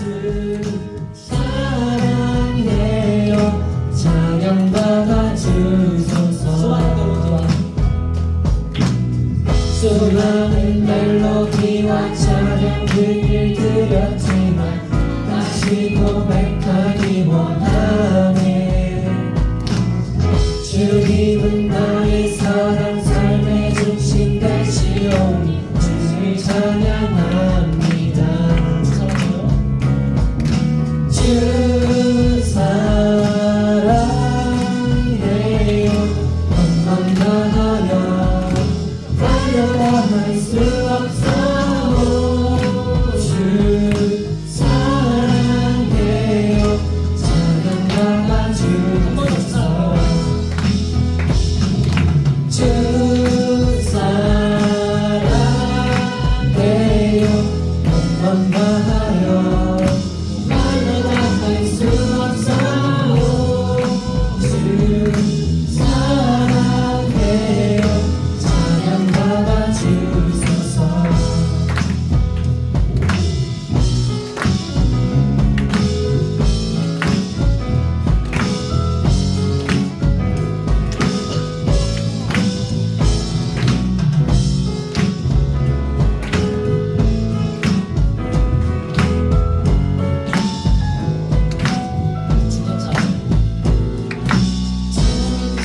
주 사랑해요. 찬양받아 주소서. 수많은 멜로디와 찬양들을 드렸지만 다시 고백하기 원하네. 주님은 나의 사랑 삶의 중심 되시오니 주를 찬양합니다. 주 사랑해요. 엄만 다하여 달려갈 수 없어. 주 사랑해요. 찬양받아 주소서. 주 사랑해요. 엄만 다하여 달려갈 수 없어. 주 사랑해요. 찬양받아 주소서.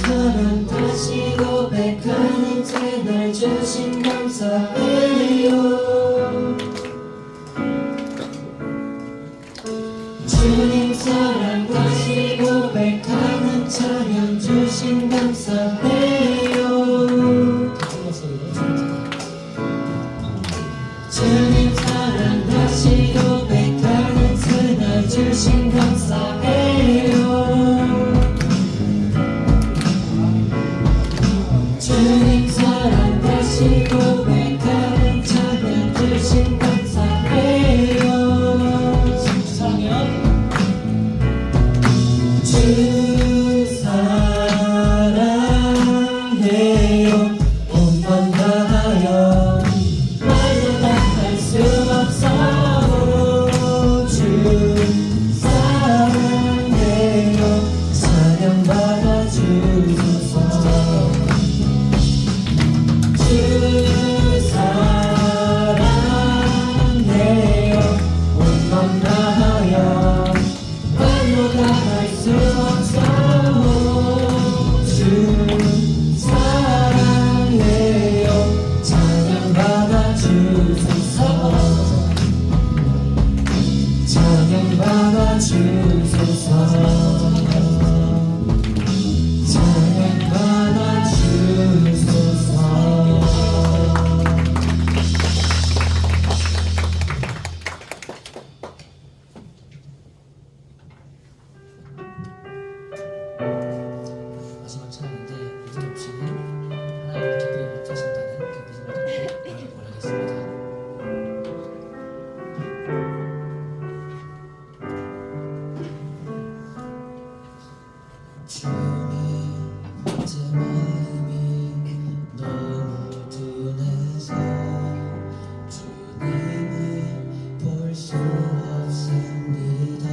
사랑 다시 고백하는 채널 주신 감사해요. 주님 사랑 다시 고백하는 찬양 주신 감사해요. 주님 사랑 다시 고백하는 채널 주신 감사해요. 주님 사랑 다시 고백하는 찬양 주신 감사해요. 주 사랑해요. 온만 다하여 말로 다 할 수 없어. 주 사랑해요. 찬양받아 주소서. 주 사랑해요. 온맘 다하여 말로 다 할 수 없어. 주 사랑해요. 찬양받아 주소서. 찬양받아 주소서. 찬양받아 주소서. 마지막 찬양인데 믿음 없이는 하나님의 기쁨이 못 하신다는 그 믿음을 갖고 바라겠습니다. 주님 제 마음이 너무 둔해서 주님을 볼 수 없습니다.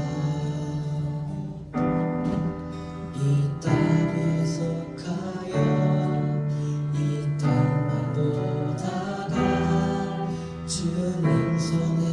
이 땅에 속하여 이 땅만 보다가 주님 손을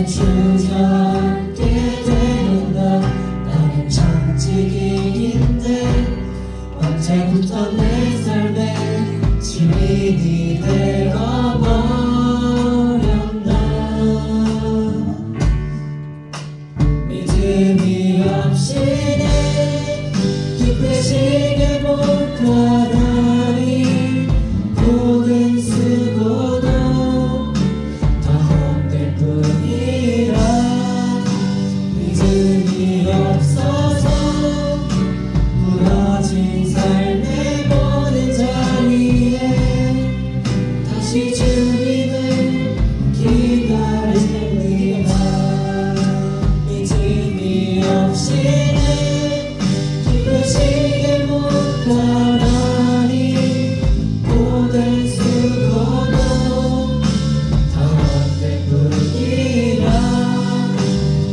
주저앉게 되는 넌 나는 정직인인데 언제부터 내 삶의 주인이 되어버렸나. 믿음이 없이는 기쁘시게 못 가다니 돈은 쓰고도 더 힘들 뿐이라. 믿음이 없어서 무너진 삶의 모든 자리에 다시 주님을 기다립니다. 믿음이 없이는 기쁘시게 못 가다니 모든 수고도 다 헛될 뿐이라.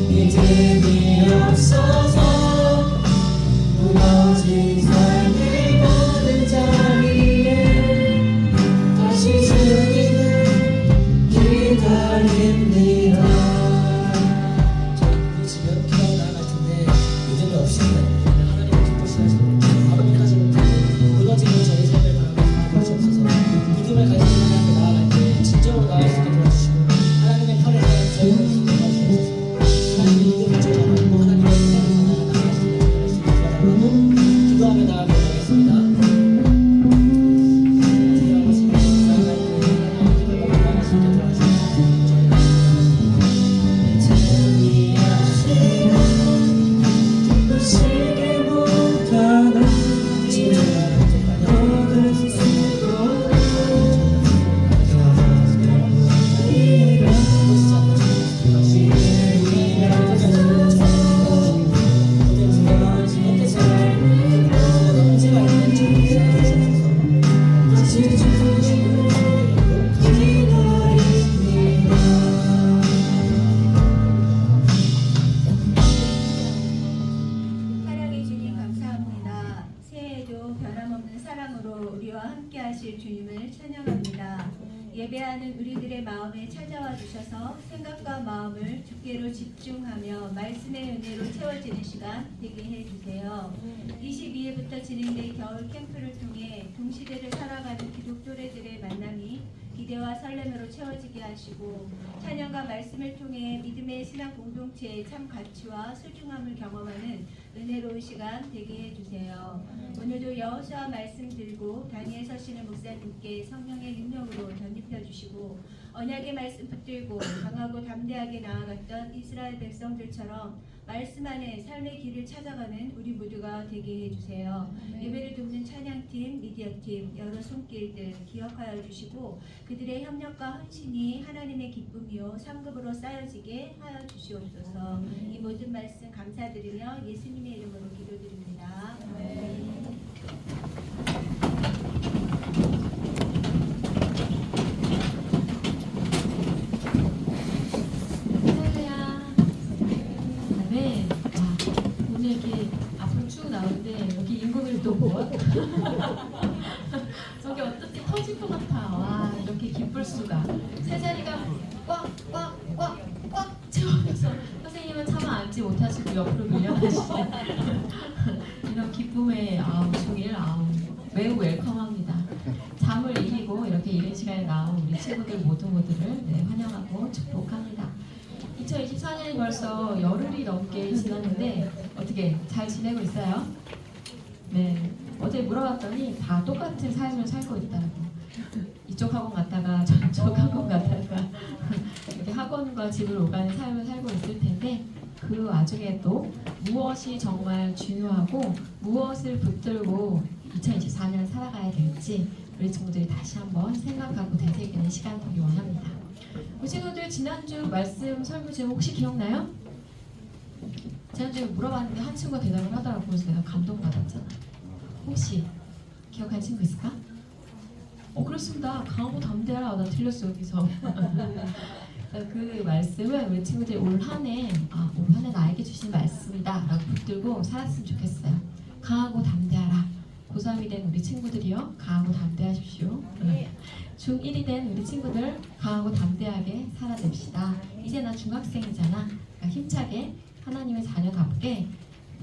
믿음이 없어서 무너진 삶의 모든 자리에 다시 주님을 기다립니다. 우리 지금 기도하고 나아갈 텐데 믿음이 없이는 하나님을 기쁘시하시는 아버지까지 무너지는 저희 삶을 바라보고 주옵소서. 믿음을 가지고 하나님께 나아갈 때 진정으로 나아갈 수 있게 도와주시고 하나님의 편에 저희가 수 있게 도와주옵소서. 하나님의 믿음을 조장하고 하나님의 편에 나아갈 수 있게 도와달라고 기도하며 나아가도록 하겠습니다. 사랑의 주님 감사합니다. 새해에도 변함없는 사랑으로 우리와 함께 하실 주님을 찬양합니다. 예배하는 우리들의 마음에 찾아와 주셔서 생각과 마음을 주께로 집중하며 말씀의 은혜로 채워지는 시간 되게 해주세요. 22일부터 진행된 겨울 캠프를 통해 동시대를 살아가는 기독 교회들의 만남이 기대와 설렘으로 채워지게 하시고 찬양과 말씀을 통해 믿음의 신앙 공동체의 참 가치와 소중함을 경험하는 은혜로운 시간 되게 해주세요. 오늘도 여호수아 말씀 들고 단위에 서시는 목사님께 성령의 능력으로 덧입혀 주시고 언약의 말씀 붙들고 강하고 담대하게 나아갔던 이스라엘 백성들처럼 말씀 안에 삶의 길을 찾아가는 우리 모두가 되게 해주세요. 예배를 돕는 찬양팀, 미디어팀, 여러 손길들 기억하여 주시고 그들의 협력과 헌신이 하나님의 기쁨이요 상급으로 쌓여지게 하여 주시옵소서. 이 모든 말씀 감사드리며 예수님의 이름으로 기도드립니다. 네. 오늘 이렇게 앞으로 쭉 나오는데 여기 인공을 또 뭐? 저기 어떻게 터질 것 같아. 와 이렇게 기쁠 수가. 세 자리가 꽉꽉꽉꽉 채워서 선생님은 차마 앉지 못하시고 옆으로 밀려나시죠. 이런 기쁨의 중일 매우 웰컴합니다. 잠을 이기고 이렇게 이른 시간에 나온 우리 친구들 모두를 환영하고 축복합니다. 2024년이 벌써 열흘이 넘게 지났는데 어떻게 잘 지내고 있어요? 네, 어제 물어봤더니 다 똑같은 삶을 살고 있다고. 이쪽 학원 갔다가 저쪽 학원 갔다가 이렇게 학원과 집을 오가는 삶을 살고 있을 텐데 그 와중에 또 무엇이 정말 중요하고 무엇을 붙들고 2024년 살아가야 될지 우리 친구들이 다시 한번 생각하고 되새기는 시간 되기 원합니다. 우리 친구들 지난주 말씀 설교 제목 혹시 기억나요? 지난주에 물어봤는데 한 친구가 대답을 하더라고. 그래서 내가 감동받았잖아. 혹시 기억하는 친구 있을까? 그렇습니다. 강하고 담대하라. 나 틀렸어 여기서. 그 말씀은 우리 친구들이 올 한 해 나에게 주신 말씀이다 라고 붙들고 살았으면 좋겠어요. 강하고 담대하라. 고3이 된 우리 친구들이요, 강하고 담대하십시오. 중1이 된 우리 친구들, 강하고 담대하게 살아냅시다. 이제 나 중학생이잖아. 그러니까 힘차게 하나님의 자녀답게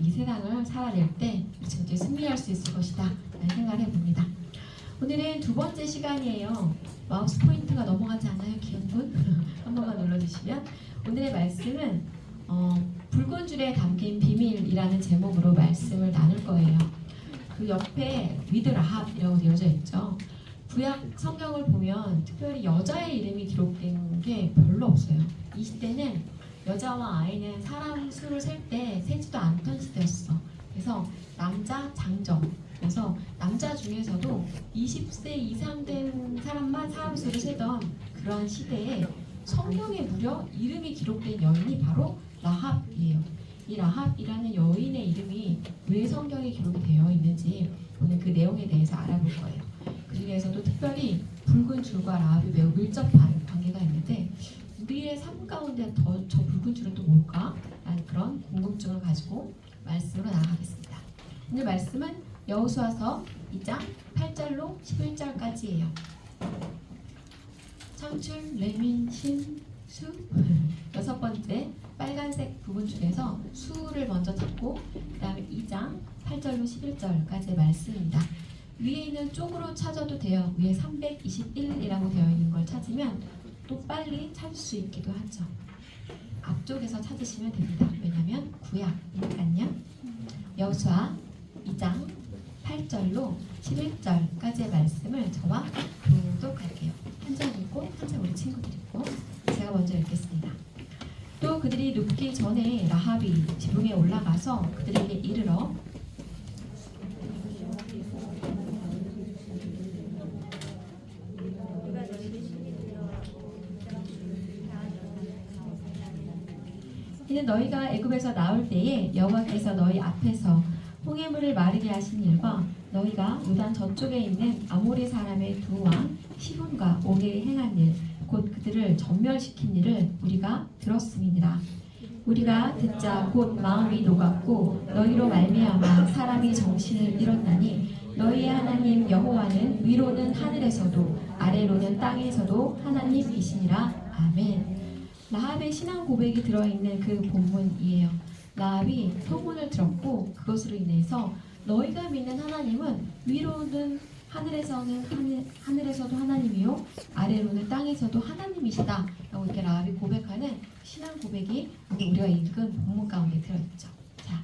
이 세상을 살아낼 때 우리 친구들이 승리할 수 있을 것이다 라는 생각을 해봅니다. 오늘은 두 번째 시간이에요. 마우스 포인트가 넘어가지 않아요, 기현군? 한 번만 눌러주시면. 오늘의 말씀은 붉은 줄에 담긴 비밀이라는 제목으로 말씀을 나눌 거예요. 그 옆에 위드 라합이라고 되어져 있죠. 구약 성경을 보면 특별히 여자의 이름이 기록된 게 별로 없어요. 이 시대는 여자와 아이는 사람 수를 셀 때 세지도 않던 시대였어. 그래서 남자 장정, 그래서 남자 중에서도 20세 이상 된 사람만 사람 수를 세던 그러한 시대에 성경에 무려 이름이 기록된 여인이 바로 라합이에요. 이 라합이라는 여인의 이름이 왜 성경에 기록이 되어 있는지 오늘 그 내용에 대해서 알아볼 거예요. 그 중에서도 특별히 붉은 줄과 라합이 매우 밀접한 관계가 있는데 우리의 삶 가운데 저 붉은 줄은 또 뭘까? 라는 그런 궁금증을 가지고 말씀으로 나아가겠습니다. 오늘 말씀은 여호수아서 2장 8절로 11절까지예요. 청출, 레민, 신, 수 여섯 번째 빨간색 부분 중에서 수를 먼저 찾고 그 다음에 2장 8절로 11절까지의 말씀입니다. 위에 있는 쪽으로 찾아도 돼요. 위에 321이라고 되어 있는 걸 찾으면 또 빨리 찾을 수 있기도 하죠. 앞쪽에서 찾으시면 됩니다. 왜냐하면 구약이니까요. 여호수아 2장 8절로 11절까지의 말씀을 저와 교독할게요. 한 장 읽고 한 장 우리 친구들 읽고 제가 먼저 읽겠습니다. 또 그들이 눕기 전에 라합이 지붕에 올라가서 그들에게 이르러 이는 너희가 애굽에서 나올 때에 여호와께서 너희 앞에서 홍해물을 마르게 하신 일과 너희가 요단 저쪽에 있는 아모리 사람의 두 왕 시돈과 오게에 행한 일 곧 그들을 전멸시킨 일을 우리가 들었음이니라. 우리가 듣자 곧 마음이 녹았고 너희로 말미암아 사람이 정신을 잃었나니 너희의 하나님 여호와는 위로는 하늘에서도 아래로는 땅에서도 하나님이시니라. 아멘. 라합의 신앙 고백이 들어있는 그 본문이에요. 라합이 소문을 들었고 그것으로 인해서 너희가 믿는 하나님은 위로는 하늘에서도 하나님이요 아래로는 땅에서도 하나님이시다 라고 이렇게 라합이 고백하는 신앙 고백이 오늘 우리가 읽은 본문 가운데 들어있죠. 자,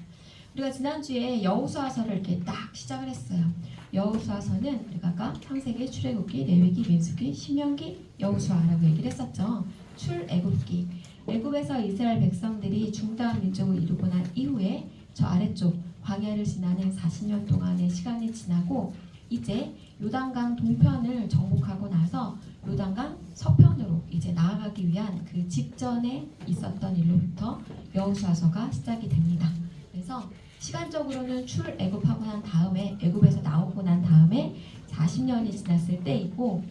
우리가 지난주에 여호수아서를 이렇게 딱 시작을 했어요. 여호수아서는 우리가 아까 창세기, 출애굽기, 레위기, 민수기, 신명기, 여호수아라고 얘기를 했었죠. 출애굽기, 애굽에서 이스라엘 백성들이 중다한 민족을 이루고 난 이후에 저 아래쪽 광야를 지나는 40년 동안의 시간이 지나고 이제 요단강 동편을 정복하고 나서 요단강 서편으로 이제 나아가기 위한 그 직전에 있었던 일로부터 여호수아서가 시작이 됩니다. 그래서 시간적으로는 출애굽하고 난 다음에 애굽에서 나오고 난 다음에 40년이 지났을 때이고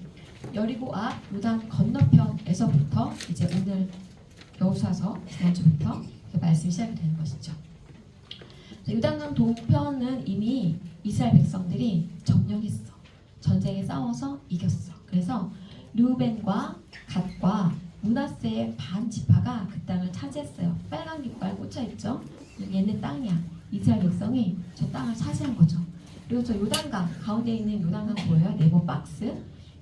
여리고 앞 요단 건너편에서부터 이제 오늘 여호수아서 지난주부터 말씀이 시작이 되는 것이죠. 요단강 동편은 이미 이스라엘 백성들이 점령했어. 전쟁에 싸워서 이겼어. 그래서 르우벤과 갓과 므낫세의 반 지파가 그 땅을 차지했어요. 빨간 깃발 꽂혀 있죠. 얘는 땅이야. 이스라엘 백성이 저 땅을 차지한 거죠. 그리고 저 요단강 가운데 있는 요단강 보여요? 네모 박스.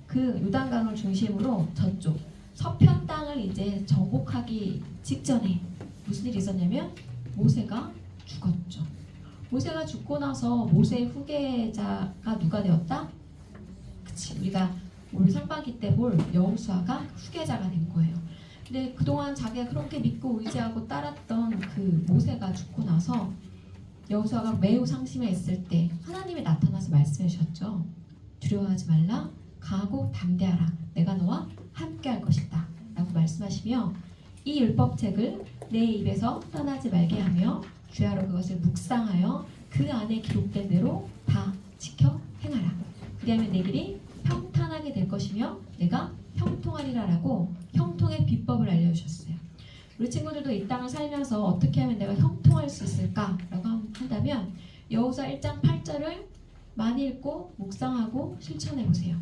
그 요단강을 중심으로 저쪽 서편 땅을 이제 정복하기 직전에 무슨 일이 있었냐면 모세가 죽었죠. 모세가 죽고 나서 모세의 후계자가 누가 되었다? 그치, 우리가 올 상반기 때 볼 여호수아가 후계자가 된 거예요. 근데 그동안 자기가 그렇게 믿고 의지하고 따랐던 그 모세가 죽고 나서 여호수아가 매우 상심했을 때 하나님이 나타나서 말씀해 주셨죠. 두려워하지 말라, 강하고 담대하라. 내가 너와 함께 할 것이다 라고 말씀하시며 이 율법책을 내 입에서 떠나지 말게 하며 주야로 그것을 묵상하여 그 안에 기록된 대로 다 지켜 행하라. 그리하면 내 길이 평탄하게 될 것이며 내가 형통하리라 라고 형통의 비법을 알려주셨어요. 우리 친구들도 이 땅을 살면서 어떻게 하면 내가 형통할 수 있을까 라고 한다면 여호수아 1장 8절을 많이 읽고 묵상하고 실천해 보세요.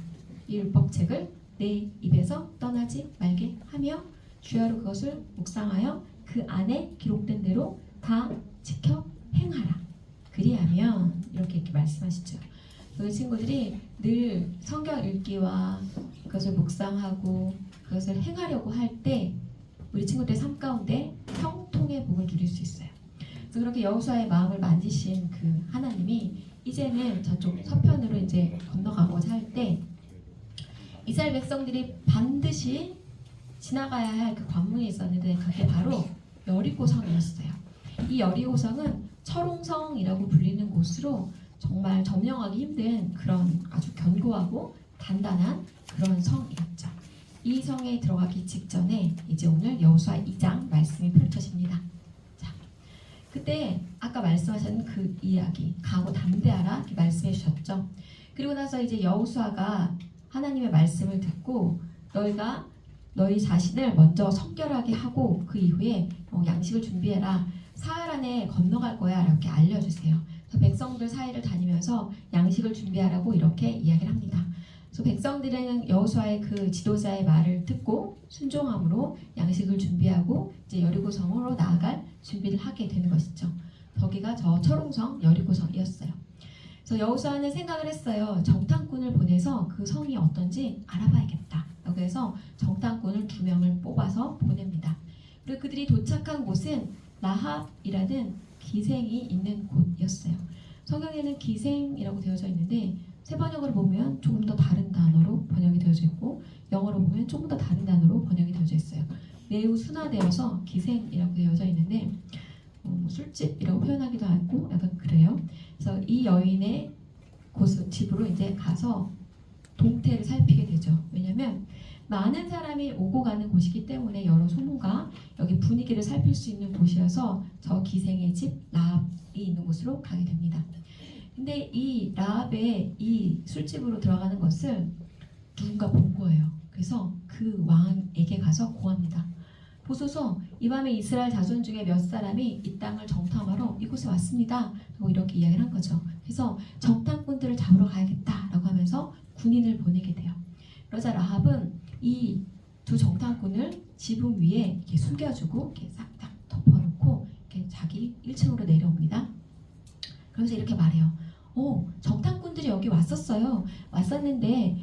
이 율법책을 내 입에서 떠나지 말게 하며 주야로 그것을 묵상하여 그 안에 기록된 대로 다 지켜 행하라. 그리하면 이렇게 말씀하시죠. 우리 친구들이 늘 성경 읽기와 그것을 묵상하고 그것을 행하려고 할 때 우리 친구들의 삶 가운데 형통의 복을 누릴 수 있어요. 그래서 그렇게 여호수아의 마음을 만지신 그 하나님이 이제는 저쪽 서편으로 이제 건너가고자 할 때 이스라엘 백성들이 반드시 지나가야 할 그 관문이 있었는데 그게 바로 여리고성이었어요. 이 여리고성은 철옹성이라고 불리는 곳으로 정말 점령하기 힘든 그런 아주 견고하고 단단한 그런 성이었죠. 이 성에 들어가기 직전에 이제 오늘 여호수아 2장 말씀이 펼쳐집니다. 자, 그때 아까 말씀하신 그 이야기 가고 담대하라 이렇게 말씀해 주셨죠. 그리고 나서 이제 여호수아가 하나님의 말씀을 듣고 너희가 너희 자신을 먼저 성결하게 하고 그 이후에 양식을 준비해라. 사흘 안에 건너갈 거야 이렇게 알려주세요. 그래서 백성들 사이를 다니면서 양식을 준비하라고 이렇게 이야기를 합니다. 그래서 백성들은 여호수아의 그 지도자의 말을 듣고 순종함으로 양식을 준비하고 이제 여리고성으로 나아갈 준비를 하게 되는 것이죠. 거기가 저 철옹성 여리고성이었어요. 그래서 여호수아는 생각을 했어요. 정탐꾼을 보내서 그 성이 어떤지 알아봐야겠다. 그래서 정탐꾼을 2명을 뽑아서 보냅니다. 그리고 그들이 도착한 곳은 라합이라는 기생이 있는 곳이었어요. 성경에는 기생이라고 되어져 있는데 세 번역으로 보면 조금 더 다른 단어로 번역이 되어져 있고 영어로 보면 조금 더 다른 단어로 번역이 되어져 있어요. 매우 순화되어서 기생이라고 되어져 있는데 술집이라고 표현하기도 하고 약간 그래요. 그래서 이 여인의 집으로 이제 가서 동태를 살피게 되죠. 왜냐하면 많은 사람이 오고 가는 곳이기 때문에 여러 소문과 여기 분위기를 살필 수 있는 곳이어서 저 기생의 집 라합이 있는 곳으로 가게 됩니다. 근데 이 라합의 이 술집으로 들어가는 것을 누군가 본 거예요. 그래서 그 왕에게 가서 고합니다. 보소서 이 밤에 이스라엘 자손 중에 몇 사람이 이 땅을 정탐하러 이곳에 왔습니다. 라고 이렇게 이야기를 한 거죠. 그래서 정탐꾼들을 잡으러 가야겠다라고 하면서 군인을 보내게 돼요. 그러자 라합은 이 두 정탐꾼을 지붕 위에 이렇게 숨겨주고 이렇게 싹싹 덮어놓고 이렇게 자기 1층으로 내려옵니다. 그러면서 이렇게 말해요. 정탐꾼들이 여기 왔었어요. 왔었는데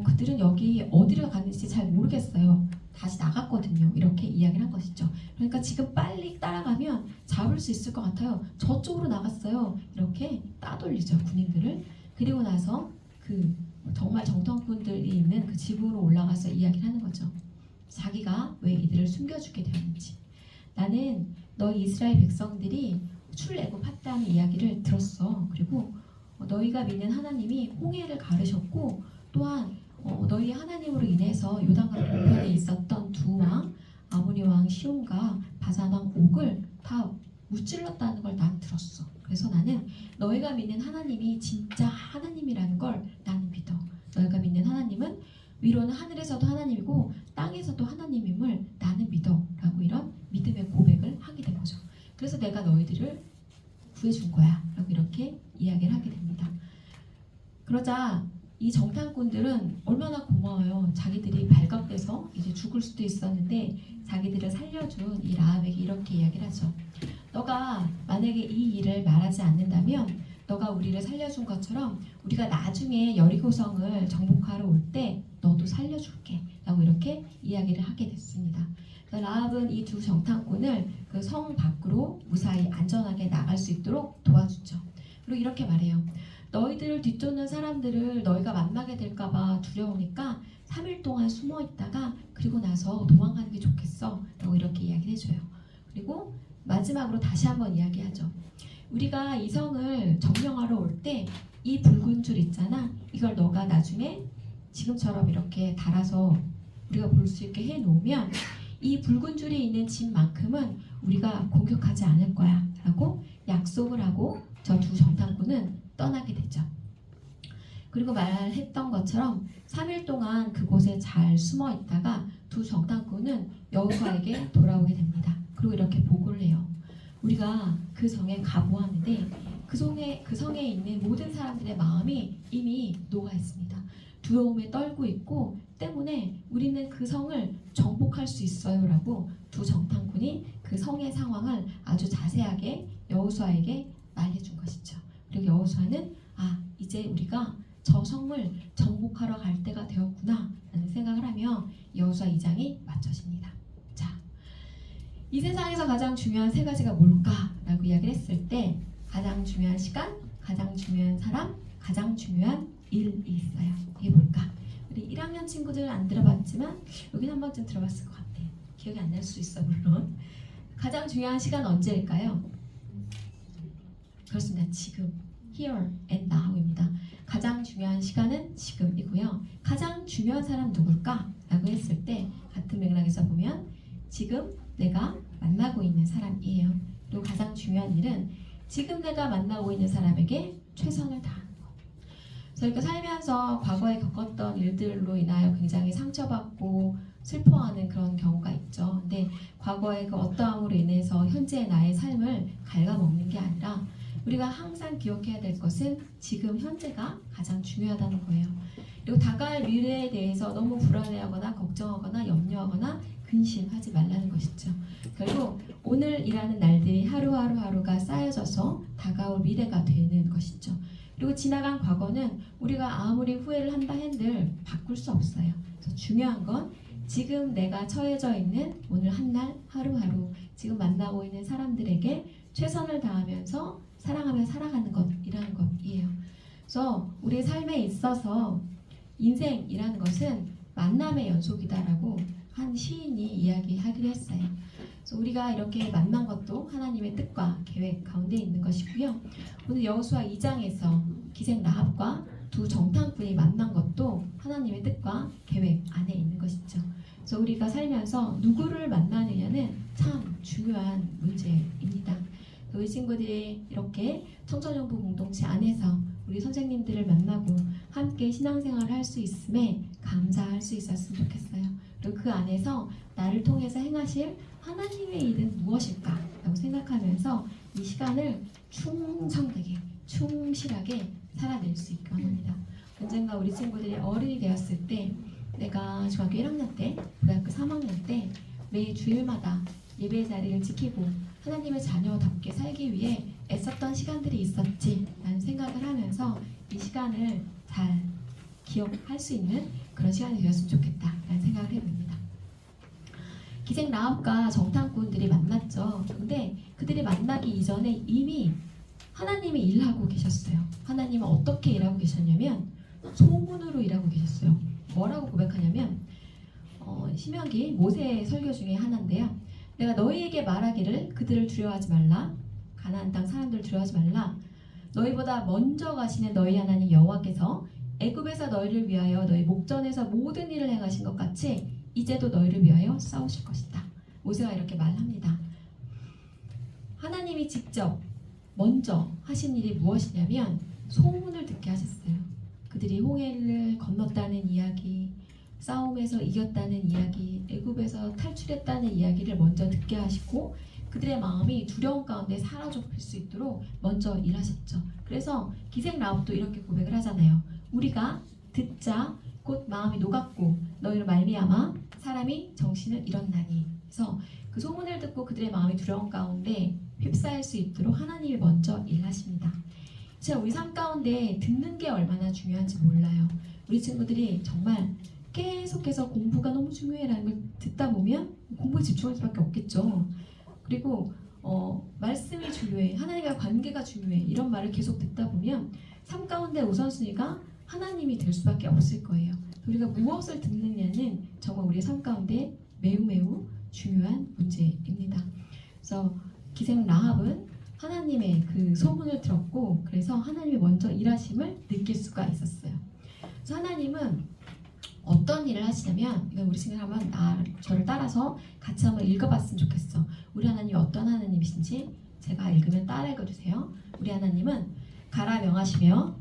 그들은 여기 어디로 갔는지 잘 모르겠어요. 다시 나갔거든요. 이렇게 이야기를 한 것이죠. 그러니까 지금 빨리 따라가면 잡을 수 있을 것 같아요. 저쪽으로 나갔어요. 이렇게 따돌리죠. 군인들을. 그리고 나서 그 정말 정탐꾼들이 있는 그 지붕으로 올라가서 이야기를 하는 거죠. 자기가 왜 이들을 숨겨주게 되었는지. 나는 너희 이스라엘 백성들이 출애굽했다는 이야기를 들었어. 그리고 너희가 믿는 하나님이 홍해를 가르셨고 또한 너희 하나님으로 인해서 요단강 동편에 있었던 두 왕, 아모리 왕 시온과 바산 왕 옥을 다 무찔렀다는 걸 난 들었어. 그래서 나는 너희가 믿는 하나님이 진짜 하나님이라는 걸 나는 믿어. 너희가 믿는 하나님은 위로는 하늘에서도 하나님이고 땅에서도 하나님임을 나는 믿어. 라고 이런 믿음의 고백을 하게 된 거죠. 그래서 내가 너희들을 구해준 거야. 라고 이렇게 이야기를 하게 됩니다. 그러자 이 정탐꾼들은 얼마나 고마워요. 자기들이 발각돼서 이제 죽을 수도 있었는데 자기들을 살려준 이 라합에게 이렇게 이야기를 하죠. 너가 만약에 이 일을 말하지 않는다면 너가 우리를 살려준 것처럼 우리가 나중에 여리고성을 정복하러 올 때 너도 살려줄게 라고 이렇게 이야기를 하게 됐습니다. 라합은 이 두 정탐꾼을 그 성 밖으로 무사히 안전하게 나갈 수 있도록 도와주죠. 그리고 이렇게 말해요. 너희들을 뒤쫓는 사람들을 너희가 만나게 될까봐 두려우니까 3일 동안 숨어 있다가 그리고 나서 도망가는 게 좋겠어 라고 이렇게 이야기를 해줘요. 그리고 마지막으로 다시 한번 이야기하죠. 우리가 이 성을 점령하러 올 때 이 붉은 줄 있잖아. 이걸 너가 나중에 지금처럼 이렇게 달아서 우리가 볼 수 있게 해놓으면 이 붉은 줄이 있는 집만큼은 우리가 공격하지 않을 거야 라고 약속을 하고 저 두 정탐꾼은 떠나게 되죠. 그리고 말했던 것처럼 3일 동안 그곳에 잘 숨어 있다가 두 정탐꾼은 여호수아에게 돌아오게 됩니다. 그리고 이렇게 보고를 해요. 우리가 그 성에 가보았는데 그 성에 있는 모든 사람들의 마음이 이미 녹아 있습니다. 두려움에 떨고 있고 때문에 우리는 그 성을 정복할 수 있어요 라고 두 정탐꾼이 그 성의 상황을 아주 자세하게 여호수아에게 말해준 것이죠. 그리고 여호수아는 이제 우리가 저 성을 정복하러 갈 때가 되었구나 라는 생각을 하며 여호수아 2장이 맞춰집니다. 자, 이 세상에서 가장 중요한 세 가지가 뭘까라고 이야기를 했을 때 가장 중요한 시간, 가장 중요한 사람, 가장 중요한 일이 있어요. 이게 뭘까? 우리 1학년 친구들 안 들어봤지만 여긴 한 번쯤 들어봤을 것 같아. 기억이 안 날 수 있어 물론. 가장 중요한 시간 언제일까요? 그렇습니다. 지금. Here and now입니다. 가장 중요한 시간은 지금이고요. 가장 중요한 사람 누굴까? 라고 했을 때 같은 맥락에서 보면 지금 내가 만나고 있는 사람이에요. 그리고 가장 중요한 일은 지금 내가 만나고 있는 사람에게 최선을 다하는 것. 저희가 살면서 과거에 겪었던 일들로 인하여 굉장히 상처받고 슬퍼하는 그런 경우가 있죠. 근데 과거의 그 어떠함으로 인해서 현재의 나의 삶을 갉아먹는 게 아니라 우리가 항상 기억해야 될 것은 지금 현재가 가장 중요하다는 거예요. 그리고 다가올 미래에 대해서 너무 불안해하거나 걱정하거나 염려하거나 근심하지 말라는 것이죠. 결국 오늘이라는 날들이 하루하루가 쌓여져서 다가올 미래가 되는 것이죠. 그리고 지나간 과거는 우리가 아무리 후회를 한다 한들 바꿀 수 없어요. 그래서 중요한 건 지금 내가 처해져 있는 오늘 한날 하루하루 지금 만나고 있는 사람들에게 최선을 다하면서 사랑하며 살아가는 것이라는 것이에요. 그래서 우리의 삶에 있어서 인생이라는 것은 만남의 연속이다라고 한 시인이 이야기하기로 했어요. 그래서 우리가 이렇게 만난 것도 하나님의 뜻과 계획 가운데 있는 것이고요. 오늘 여호수아 2장에서 기생 라합과 두 정탐꾼이 만난 것도 하나님의 뜻과 계획 안에 있는 것이죠. 그래서 우리가 살면서 누구를 만나느냐는 참 중요한 문제입니다. 우리 친구들이 이렇게 청소년부 공동체 안에서 우리 선생님들을 만나고 함께 신앙생활을 할 수 있음에 감사할 수 있었으면 좋겠어요. 그리고 그 안에서 나를 통해서 행하실 하나님의 일은 무엇일까? 라고 생각하면서 이 시간을 충성되게 충실하게 살아낼 수 있게 원합니다. 언젠가 우리 친구들이 어른이 되었을 때 내가 중학교 1학년 때, 고등학교 3학년 때 매일 주일마다 예배 자리를 지키고 하나님의 자녀답게 살기 위해 애썼던 시간들이 있었지 라는 생각을 하면서 이 시간을 잘 기억할 수 있는 그런 시간이 되었으면 좋겠다 라는 생각을 해봅니다. 기생 라합과 정탐꾼들이 만났죠. 근데 그들이 만나기 이전에 이미 하나님이 일하고 계셨어요. 하나님은 어떻게 일하고 계셨냐면 소문으로 일하고 계셨어요. 뭐라고 고백하냐면 신명기 모세 설교 중에 하나인데요. 내가 너희에게 말하기를 그들을 두려워하지 말라. 가나안 땅 사람들을 두려워하지 말라. 너희보다 먼저 가시는 너희 하나님 여호와께서 애굽에서 너희를 위하여 너희 목전에서 모든 일을 행하신 것 같이 이제도 너희를 위하여 싸우실 것이다. 모세가 이렇게 말합니다. 하나님이 직접 먼저 하신 일이 무엇이냐면 소문을 듣게 하셨어요. 그들이 홍해를 건넜다는 이야기, 싸움에서 이겼다는 이야기, 애굽에서 탈출했다는 이야기를 먼저 듣게 하시고 그들의 마음이 두려움 가운데 사라져볼 수 있도록 먼저 일하셨죠. 그래서 기생 라합도 이렇게 고백을 하잖아요. 우리가 듣자 곧 마음이 녹았고 너희로 말미암아 사람이 정신을 잃었나니. 그래서 그 소문을 듣고 그들의 마음이 두려움 가운데 휩싸일 수 있도록 하나님이 먼저 일하십니다. 제가 우리 삶 가운데 듣는 게 얼마나 중요한지 몰라요. 우리 친구들이 정말 계속해서 공부가 너무 중요해라는 걸 듣다 보면 공부에 집중할 수밖에 없겠죠. 그리고 말씀이 중요해, 하나님과 관계가 중요해 이런 말을 계속 듣다 보면 삶 가운데 우선순위가 하나님이 될 수밖에 없을 거예요. 우리가 무엇을 듣느냐는 정말 우리의 삶 가운데 매우 중요한 문제입니다. 그래서 기생 라합은 하나님의 그 소문을 들었고 그래서 하나님이 먼저 일하심을 느낄 수가 있었어요. 그래서 하나님은 어떤 일을 하시냐면 이건 우리 친구들 한번 저를 따라서 같이 한번 읽어봤으면 좋겠어. 우리 하나님이 어떤 하나님이신지 제가 읽으면 따라 읽어주세요. 우리 하나님은 가라 명하시며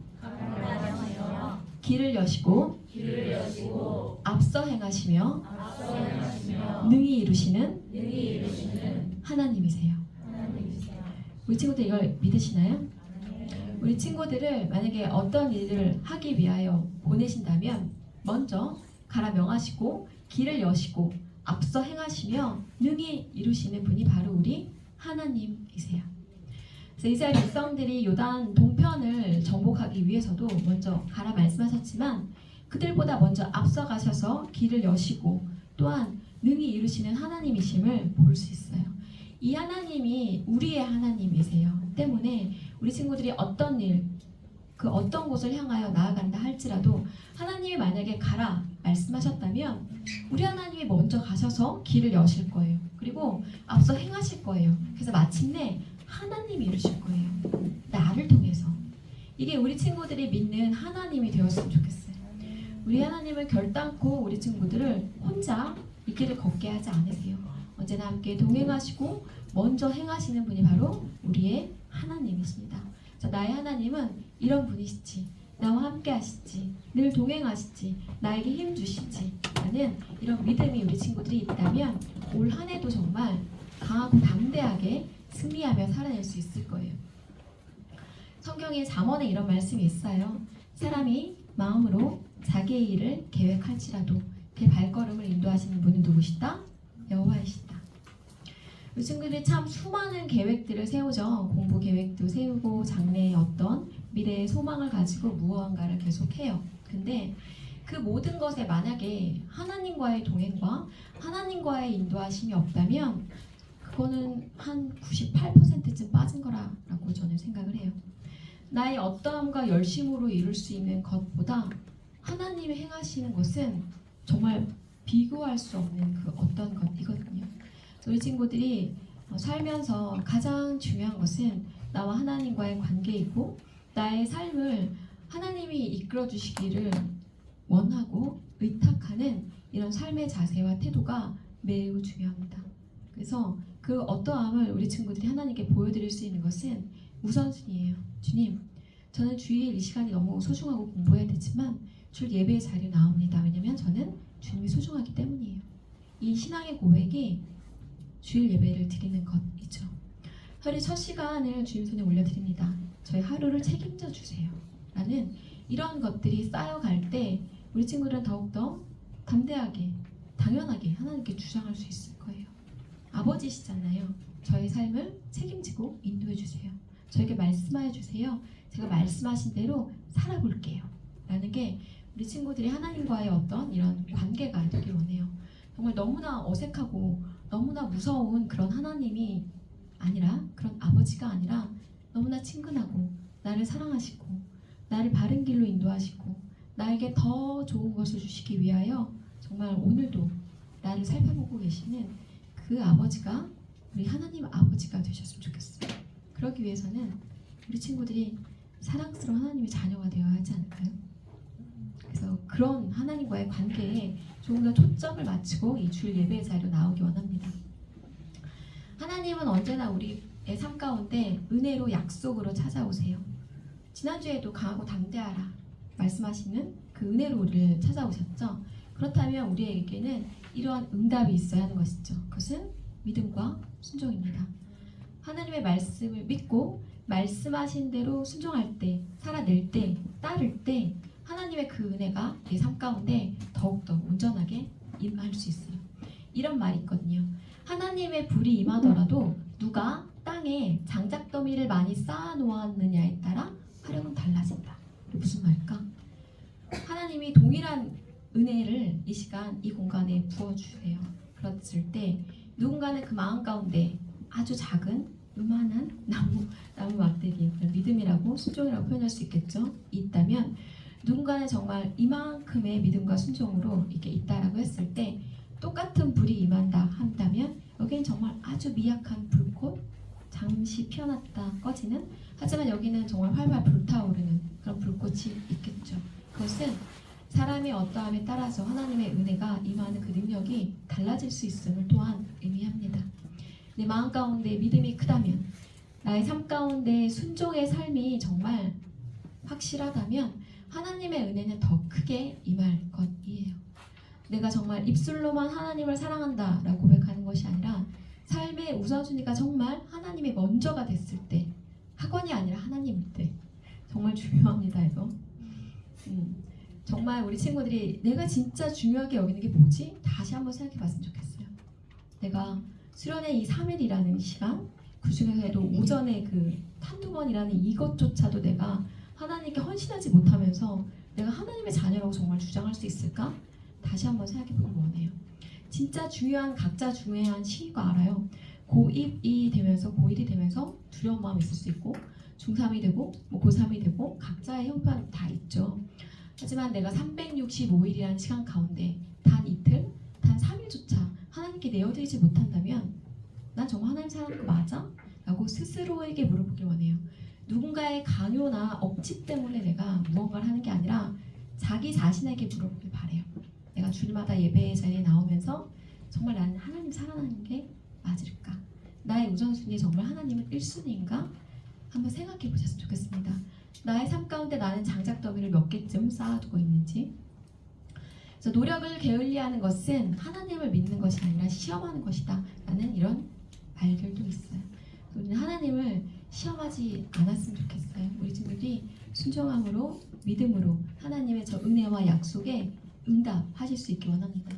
길을 여시고 앞서 행하시며 능히 이루시는 하나님이세요. 우리 친구들 이걸 믿으시나요? 우리 친구들을 만약에 어떤 일을 하기 위하여 보내신다면 먼저 가라 명하시고 길을 여시고 앞서 행하시며 능히 이루시는 분이 바로 우리 하나님이세요. 그래서 이스라엘 백성들이 요단 동편을 정복하기 위해서도 먼저 가라 말씀하셨지만 그들보다 먼저 앞서 가셔서 길을 여시고 또한 능히 이루시는 하나님이심을 볼 수 있어요. 이 하나님이 우리의 하나님이세요. 때문에 우리 친구들이 어떤 일, 그 어떤 곳을 향하여 나아간다 할지라도 하나님이 만약에 가라 말씀하셨다면 우리 하나님이 먼저 가셔서 길을 여실 거예요. 그리고 앞서 행하실 거예요. 그래서 마침내 하나님이 이루실 거예요. 나를 통해서. 이게 우리 친구들이 믿는 하나님이 되었으면 좋겠어요. 우리 하나님은 결단코 우리 친구들을 혼자 이 길을 걷게 하지 않으세요. 언제나 함께 동행하시고 먼저 행하시는 분이 바로 우리의 하나님이십니다. 자, 나의 하나님은 이런 분이시지, 나와 함께 하시지, 늘 동행하시지, 나에게 힘 주시지 라는 이런 믿음이 우리 친구들이 있다면 올 한 해도 정말 강하고 담대하게 승리하며 살아낼 수 있을 거예요. 성경에 잠언에 이런 말씀이 있어요. 사람이 마음으로 자기의 일을 계획할지라도 그 발걸음을 인도하시는 분은 누구시다? 여호와이시다. 우리 친구들이 참 수많은 계획들을 세우죠. 공부 계획도 세우고 장래의 어떤 미래의 소망을 가지고 무언가를 계속해요. 근데 그 모든 것에 만약에 하나님과의 동행과 하나님과의 인도하심이 없다면 그거는 한 98%쯤 빠진 거라고 저는 생각을 해요. 나의 어떠함과 열심으로 이룰 수 있는 것보다 하나님이 행하시는 것은 정말 비교할 수 없는 그 어떤 것이거든요. 우리 친구들이 살면서 가장 중요한 것은 나와 하나님과의 관계이고 나의 삶을 하나님이 이끌어 주시기를 원하고 의탁하는 이런 삶의 자세와 태도가 매우 중요합니다. 그래서 그 어떠함을 우리 친구들이 하나님께 보여드릴 수 있는 것은 우선순위예요. 주님, 저는 주일 이 시간이 너무 소중하고 공부해야 되지만 주일 예배의 자리에 나옵니다. 왜냐면 저는 주님이 소중하기 때문이에요. 이 신앙의 고백이 주일 예배를 드리는 것이죠. 하루 첫 시간을 주님 손에 올려드립니다. 저희 하루를 책임져 주세요. 라는 이런 것들이 쌓여갈 때 우리 친구들은 더욱더 담대하게, 당연하게 하나님께 주장할 수 있을 거예요. 아버지시잖아요. 저희 삶을 책임지고 인도해 주세요. 저에게 말씀하여 주세요. 제가 말씀하신 대로 살아볼게요. 라는 게 우리 친구들이 하나님과의 어떤 이런 관계가 되길 원해요. 정말 너무나 어색하고 너무나 무서운 그런 하나님이 아니라, 그런 아버지가 아니라 너무나 친근하고 나를 사랑하시고 나를 바른 길로 인도하시고 나에게 더 좋은 것을 주시기 위하여 정말 오늘도 나를 살펴보고 계시는 그 아버지가 우리 하나님 아버지가 되셨으면 좋겠어요. 그러기 위해서는 우리 친구들이 사랑스러운 하나님의 자녀가 되어야 하지 않을까요? 그래서 그런 하나님과의 관계에 조금 더 초점을 맞추고 이 주일 예배의 자리로 나오기 원합니다. 하나님은 언제나 우리의 삶 가운데 은혜로 약속으로 찾아오세요. 지난주에도 강하고 담대하라 말씀하시는 그 은혜로 우리를 찾아오셨죠. 그렇다면 우리에게는 이러한 응답이 있어야 하는 것이죠. 그것은 믿음과 순종입니다. 하나님의 말씀을 믿고 말씀하신 대로 순종할 때, 살아낼 때, 따를 때 하나님의 그 은혜가 내 삶 가운데 더욱더 온전하게 임할 수 있어요. 이런 말이 있거든요. 하나님의 불이 임하더라도 누가 땅에 장작더미를 많이 쌓아놓았느냐에 따라 화력은 달라진다. 무슨 말일까? 하나님이 동일한 은혜를 이 시간 이 공간에 부어주세요. 그랬을 때 누군가는 그 마음 가운데 아주 작은 요만한 나무 막대기, 믿음이라고 순종이라고 표현할 수 있겠죠. 있다면 누군가는 정말 이만큼의 믿음과 순종으로 이렇게 있다라고 했을 때 똑같은 불이 임한다 한다면 여기는 정말 아주 미약한 불꽃, 잠시 피어났다 꺼지는, 하지만 여기는 정말 활발 불타오르는 그런 불꽃이 있겠죠. 그것은 사람의 어떠함에 따라서 하나님의 은혜가 임하는 그 능력이 달라질 수 있음을 또한 의미합니다. 내 마음 가운데 믿음이 크다면, 나의 삶 가운데 순종의 삶이 정말 확실하다면 하나님의 은혜는 더 크게 임할 것이에요. 내가 정말 입술로만 하나님을 사랑한다 라고 고백하는 것이 아니라 삶의 우선순위가 정말 하나님의 먼저가 됐을 때, 학원이 아니라 하나님일 때, 정말 중요합니다, 이거. 정말 우리 친구들이 내가 진짜 중요하게 여기는 게 뭐지? 다시 한번 생각해 봤으면 좋겠어요. 내가 수련회 이 3일이라는 시간, 그 중에서도 오전에 그 한두 번이라는 이것조차도 내가 하나님께 헌신하지 못하면서 내가 하나님의 자녀라고 정말 주장할 수 있을까? 다시 한번 생각해 보기 원해요. 진짜 중요한 각자 중요한 시기가 알아요. 고1이 되면서 고1이 되면서 두려운 마음이 있을 수 있고 중3이 되고 뭐 고3이 되고 각자의 형편 다 있죠. 하지만 내가 365일이라는 시간 가운데 단 이틀, 단 3일조차 하나님께 내어드리지 못한다면 난 정말 하나님 사랑하는 거 맞아? 라고 스스로에게 물어보길 원해요. 누군가의 강요나 억지 때문에 내가 무언가를 하는 게 아니라 자기 자신에게 물어보길 바래요. 내가 주일마다 예배 자리에 나오면서 정말 나는 하나님 사랑하는 게 맞을까? 나의 우선순위 정말 하나님은 1순위인가? 한번 생각해 보셨으면 좋겠습니다. 나의 삶 가운데 나는 장작 더미를 몇 개쯤 쌓아두고 있는지. 그래서 노력을 게을리하는 것은 하나님을 믿는 것이 아니라 시험하는 것이다 라는 이런 말들도 있어요. 우리는 하나님을 시험하지 않았으면 좋겠어요. 우리 친구들이 순종함으로 믿음으로 하나님의 저 은혜와 약속에 응답하실 수 있기 원합니다.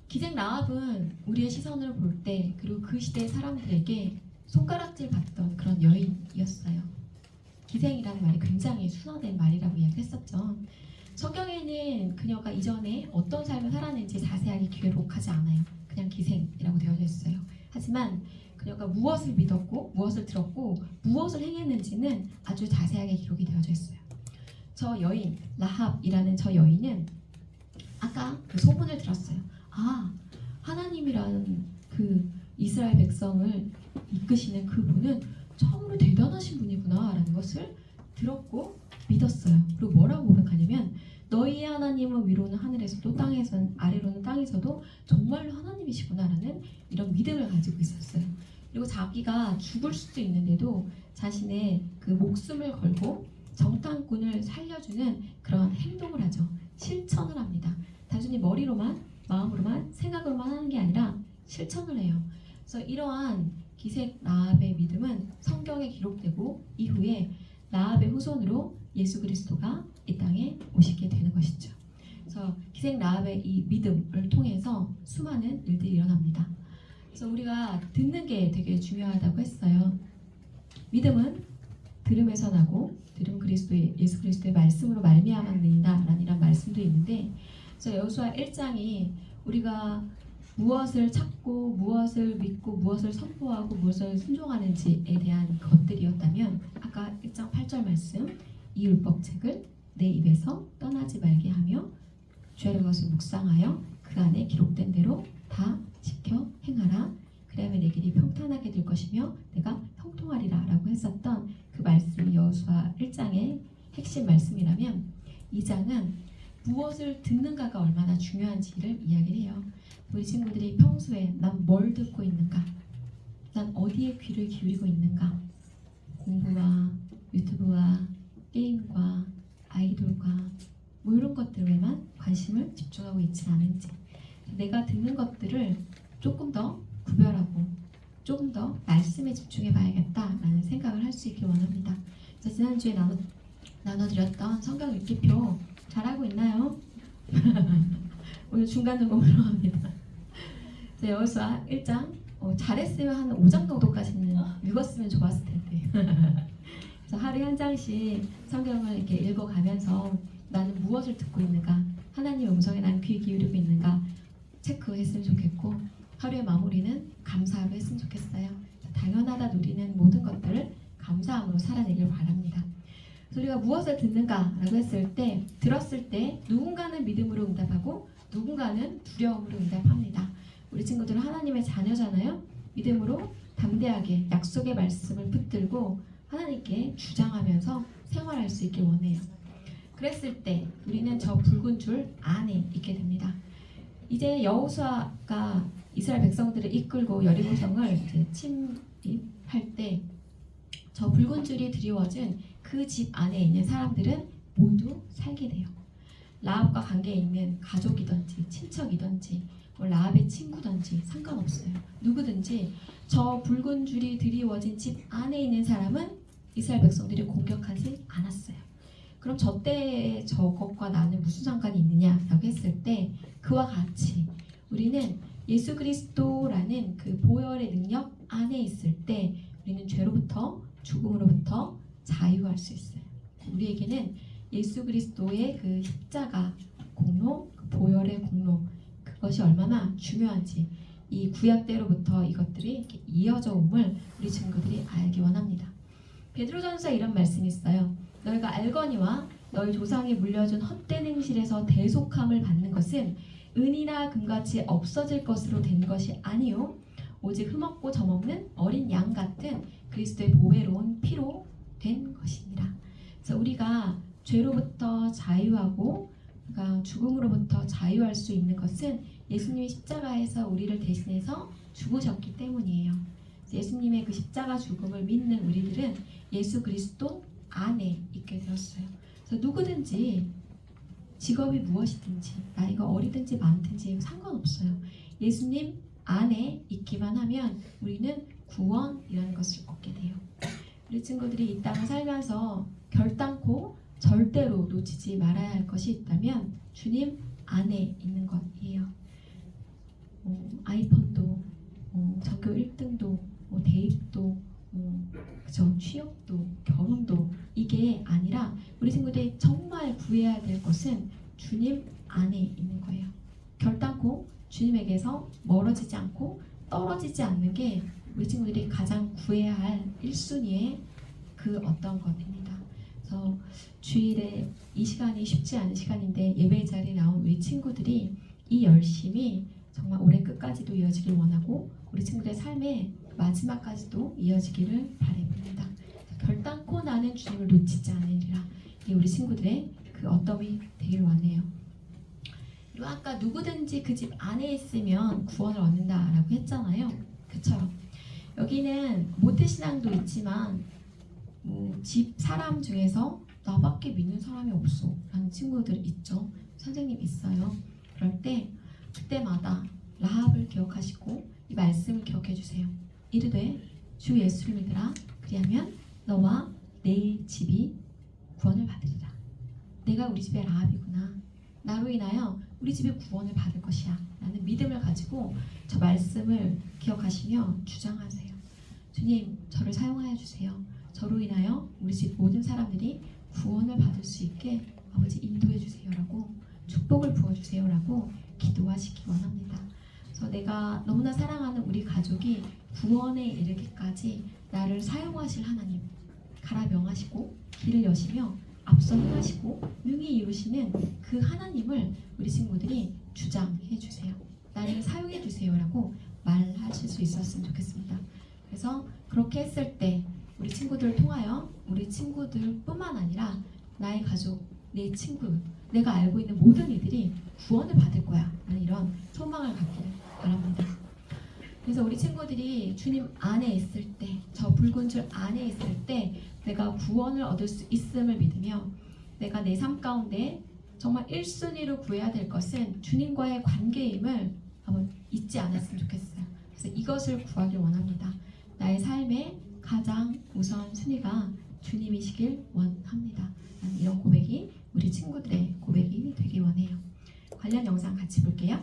기생 라합은 우리의 시선을 볼 때 그리고 그 시대의 사람들에게 손가락질 받던 그런 여인이었어요. 기생이라는 말이 굉장히 순화된 말이라고 이야기했었죠. 성경에는 그녀가 이전에 어떤 삶을 살았는지 자세하게 기록하지 않아요. 그냥 기생이라고 되어져 있어요. 하지만 그녀가 무엇을 믿었고 무엇을 들었고 무엇을 행했는지는 아주 자세하게 기록이 되어져 있어요. 저 여인 라합이라는 저 여인은 아까 그 소문을 들었어요. 아, 하나님이라는 그 이스라엘 백성을 이끄시는 그분은 참으로 대단하신 분이구나 라는 것을 들었고 믿었어요. 그리고 뭐라고 고백하냐면 너희의 하나님은 위로는 하늘에서도 땅에서는 아래로는 땅에서도 정말로 하나님이시구나 라는 이런 믿음을 가지고 있었어요. 그리고 자기가 죽을 수도 있는데도 자신의 그 목숨을 걸고 정탐꾼을 살려주는 그런 행동을 하죠. 실천을 합니다. 단순히 머리로만 마음으로만 생각으로만 하는 게 아니라 실천을 해요. 그래서 이러한 기생 라합의 믿음은 성경에 기록되고 이후에 라합의 후손으로 예수 그리스도가 이 땅에 오시게 되는 것이죠. 그래서 기생 라합의 이 믿음을 통해서 수많은 일들이 일어납니다. 그래서 우리가 듣는 게 되게 중요하다고 했어요. 믿음은 들음에서 나고 들음 그리스도의 예수 그리스도의 말씀으로 말미암았느니라라는 이런 말씀도 있는데, 그래서 여호수아 1장이 우리가 무엇을 찾고 무엇을 믿고 무엇을 선포하고 무엇을 순종하는지에 대한 것들이었다면 아까 1장 8절 말씀 이 율법책을 내 입에서 떠나지 말게 하며 죄를 것을 묵상하여 그 안에 기록된 대로 다 지켜 행하라. 그러면 내 길이 평탄하게 될 것이며 내가 형통하리라 라고 했었던 그 말씀이 여호수아 1장의 핵심 말씀이라면 2장은 무엇을 듣는가가 얼마나 중요한지를 이야기를 해요. 우리 친구들이 평소에 난 뭘 듣고 있는가? 난 어디에 귀를 기울이고 있는가? 공부와 유튜브와 게임과 아이돌과 뭐 이런 것들에만 관심을 집중하고 있지 않은지, 내가 듣는 것들을 조금 더 구별하고 조금 더 말씀에 집중해 봐야겠다라는 생각을 할 수 있길 원합니다. 그래서 지난주에 나눠드렸던 성경 읽기표 잘하고 있나요? 오늘 중간 점검으로 합니다. 여호수아 1장 잘했으면 한 5장 정도까지는 읽었으면 좋았을 텐데 그래서 하루에 한 장씩 성경을 이렇게 읽어가면서 나는 무엇을 듣고 있는가, 하나님의 음성에 난 귀 기울이고 있는가 체크했으면 좋겠고, 하루의 마무리는 감사하로 했으면 좋겠어요. 당연하다 누리는 모든 것들을 감사함으로 살아내길 바랍니다. 그래서 우리가 무엇을 듣는가라고 했을 때, 들었을 때 누군가는 믿음으로 응답하고 누군가는 두려움으로 응답합니다. 우리 친구들은 하나님의 자녀잖아요. 믿음으로 담대하게 약속의 말씀을 붙들고 하나님께 주장하면서 생활할 수 있길 원해요. 그랬을 때 우리는 저 붉은 줄 안에 있게 됩니다. 이제 여호수아가 이스라엘 백성들을 이끌고 여리고성을 이제 침입할 때 저 붉은 줄이 드리워진 그 집 안에 있는 사람들은 모두 살게 돼요. 라합과 관계에 있는 가족이든지 친척이든지 뭐 라합의 친구든지 상관없어요. 누구든지 저 붉은 줄이 드리워진 집 안에 있는 사람은 이스라엘 백성들이 공격하지 않았어요. 그럼 저 때의 저것과 나는 무슨 상관이 있느냐라고 했을 때 그와 같이 우리는 예수 그리스도라는 그 보혈의 능력 안에 있을 때 우리는 죄로부터 죽음으로부터 자유할 수 있어요. 우리에게는 예수 그리스도의 그 십자가 공로, 그 보혈의 공로 그것이 얼마나 중요한지 이 구약 때로부터 이것들이 이렇게 이어져 옴을 우리 친구들이 알기 원합니다. 베드로전서 이런 말씀이 있어요. 너희가 알거니와 너희 조상이 물려준 헛된 행실에서 대속함을 받는 것은 은이나 금같이 없어질 것으로 된 것이 아니요 오직 흠없고 점없는 어린 양 같은 그리스도의 보배로운 피로 된 것이니라. 그래서 우리가 죄로부터 자유하고 그러니까 죽음으로부터 자유할 수 있는 것은 예수님이 십자가에서 우리를 대신해서 죽으셨기 때문이에요. 예수님의 그 십자가 죽음을 믿는 우리들은 예수 그리스도 안에 있게 되었어요. 그래서 누구든지 직업이 무엇이든지 나이가 어리든지 많든지 상관없어요. 예수님 안에 있기만 하면 우리는 구원이라는 것을 얻게 돼요. 우리 친구들이 이 땅을 살면서 결단코 절대로 놓치지 말아야 할 것이 있다면 주님 안에 있는 것이에요. 아이폰도 전교 1등도 대입도 그죠? 취업도 결혼도 이게 아니라 우리 친구들이 정말 구해야 될 것은 주님 안에 있는 거예요. 결단코 주님에게서 멀어지지 않고 떨어지지 않는 게 우리 친구들이 가장 구해야 할 1순위의 그 어떤 것입니다. 그래서 주일에 이 시간이 쉽지 않은 시간인데 예배 자리에 나온 우리 친구들이 이 열심이 정말 올해 끝까지도 이어지길 원하고 우리 친구들의 삶의 마지막까지도 이어지기를 바라봅니다. 결단코 나는 주님을 놓치지 않으리라. 이게 우리 친구들의 그 어떠함이 되길 원해요. 그리고 아까 누구든지 그 집 안에 있으면 구원을 얻는다라고 했잖아요. 그쵸? 여기는 모태신앙도 있지만 집 사람 중에서 나밖에 믿는 사람이 없어 라는 친구들 있죠. 선생님 있어요. 그럴 때 그때마다 라합을 기억하시고 이 말씀을 기억해 주세요. 이르되 주 예수를 믿으라. 그리하면 너와 내 집이 구원을 받으리라. 내가 우리 집의 라합이구나. 나로 인하여 우리 집이 구원을 받을 것이야 라는 믿음을 가지고 저 말씀을 기억하시며 주장하세요. 주님 저를 사용하여 주세요. 저로 인하여 우리 집 모든 사람들이 구원을 받을 수 있게 아버지 인도해 주세요라고 축복을 부어주세요라고 기도하시기 원합니다. 그래서 내가 너무나 사랑하는 우리 가족이 구원에 이르기까지 나를 사용하실 하나님 가라 명하시고 길을 여시며 앞서 행하시고 능히 이루시는 그 하나님을 우리 친구들이 주장해 주세요. 나를 사용해 주세요라고 말하실 수 있었으면 좋겠습니다. 그래서 그렇게 했을 때 우리 친구들을 통하여 우리 친구들뿐만 아니라 나의 가족, 내 친구, 내가 알고 있는 모든 이들이 구원을 받을 거야 라는 이런 소망을 갖기를 바랍니다. 그래서 우리 친구들이 주님 안에 있을 때, 저 붉은 줄 안에 있을 때 내가 구원을 얻을 수 있음을 믿으며 내가 내 삶 가운데 정말 1순위로 구해야 될 것은 주님과의 관계임을 한번 잊지 않았으면 좋겠어요. 그래서 이것을 구하길 원합니다. 나의 삶의 가장 우선 순위가 주님이시길 원합니다. 이런 고백이 우리 친구들의 고백이 되길 원해요. 관련 영상 같이 볼게요.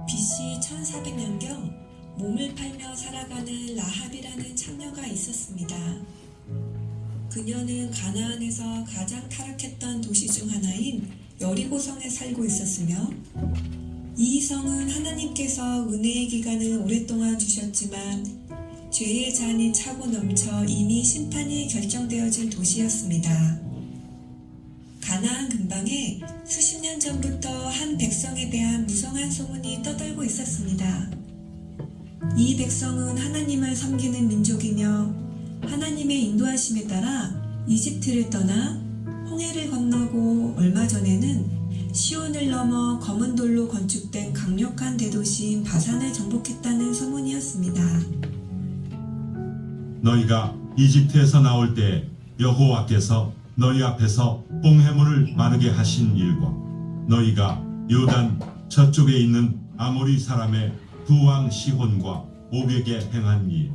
BC 1400년경 몸을 팔며 살아가는 라합이라는 창녀가 있었습니다. 그녀는 가나안에서 가장 타락했던 도시 중 하나인 여리고성에 살고 있었으며 이 성은 하나님께서 은혜의 기간을 오랫동안 주셨지만 죄의 잔이 차고 넘쳐 이미 심판이 결정되어진 도시였습니다. 가나안 근방에 수십 년 전부터 한 백성에 대한 무성한 소문이 떠돌고 있었습니다. 이 백성은 하나님을 섬기는 민족이며 하나님의 인도하심에 따라 이집트를 떠나 홍해를 건너고 얼마 전에는 시온을 넘어 검은 돌로 건축된 강력한 대도시인 바산을 정복했다는 소문이었습니다. 너희가 이집트에서 나올 때 여호와께서 너희 앞에서 뽕해물을 마르게 하신 일과 너희가 요단 저쪽에 있는 아모리 사람의 두 왕 시혼과 오백에 행한 일,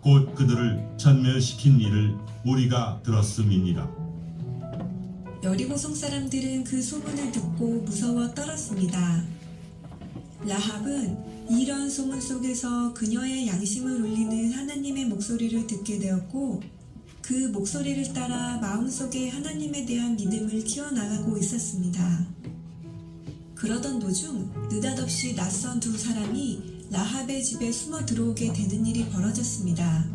곧 그들을 전멸시킨 일을 우리가 들었음이니라. 여리고성 사람들은 그 소문을 듣고 무서워 떨었습니다. 라합은 이런 소문 속에서 그녀의 양심을 울리는 하나님의 목소리를 듣게 되었고 그 목소리를 따라 마음속에 하나님에 대한 믿음을 키워나가고 있었습니다. 그러던 도중 느닷없이 낯선 두 사람이 라합의 집에 숨어 들어오게 되는 일이 벌어졌습니다.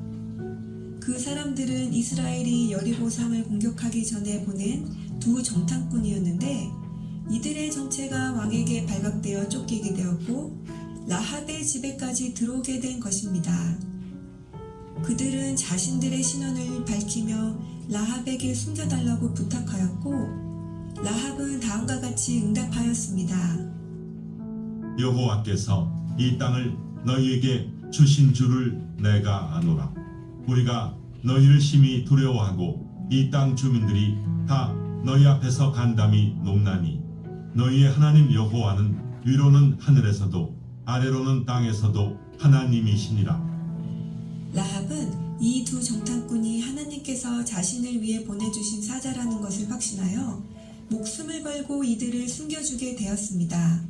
그 사람들은 이스라엘이 여리고성을 공격하기 전에 보낸 두 정탐꾼이었는데 이들의 정체가 왕에게 발각되어 쫓기게 되었고 라합의 집에까지 들어오게 된 것입니다. 그들은 자신들의 신원을 밝히며 라합에게 숨겨달라고 부탁하였고 라합은 다음과 같이 응답하였습니다. 여호와께서 이 땅을 너희에게 주신 줄을 내가 아노라. 우리가 너희를 심히 두려워하고 이 땅 주민들이 다 너희 앞에서 간담이 높나니 너희의 하나님 여호와는 위로는 하늘에서도 아래로는 땅에서도 하나님이시니라. 라합은 이 두 정탐꾼이 하나님께서 자신을 위해 보내주신 사자라는 것을 확신하여 목숨을 걸고 이들을 숨겨주게 되었습니다.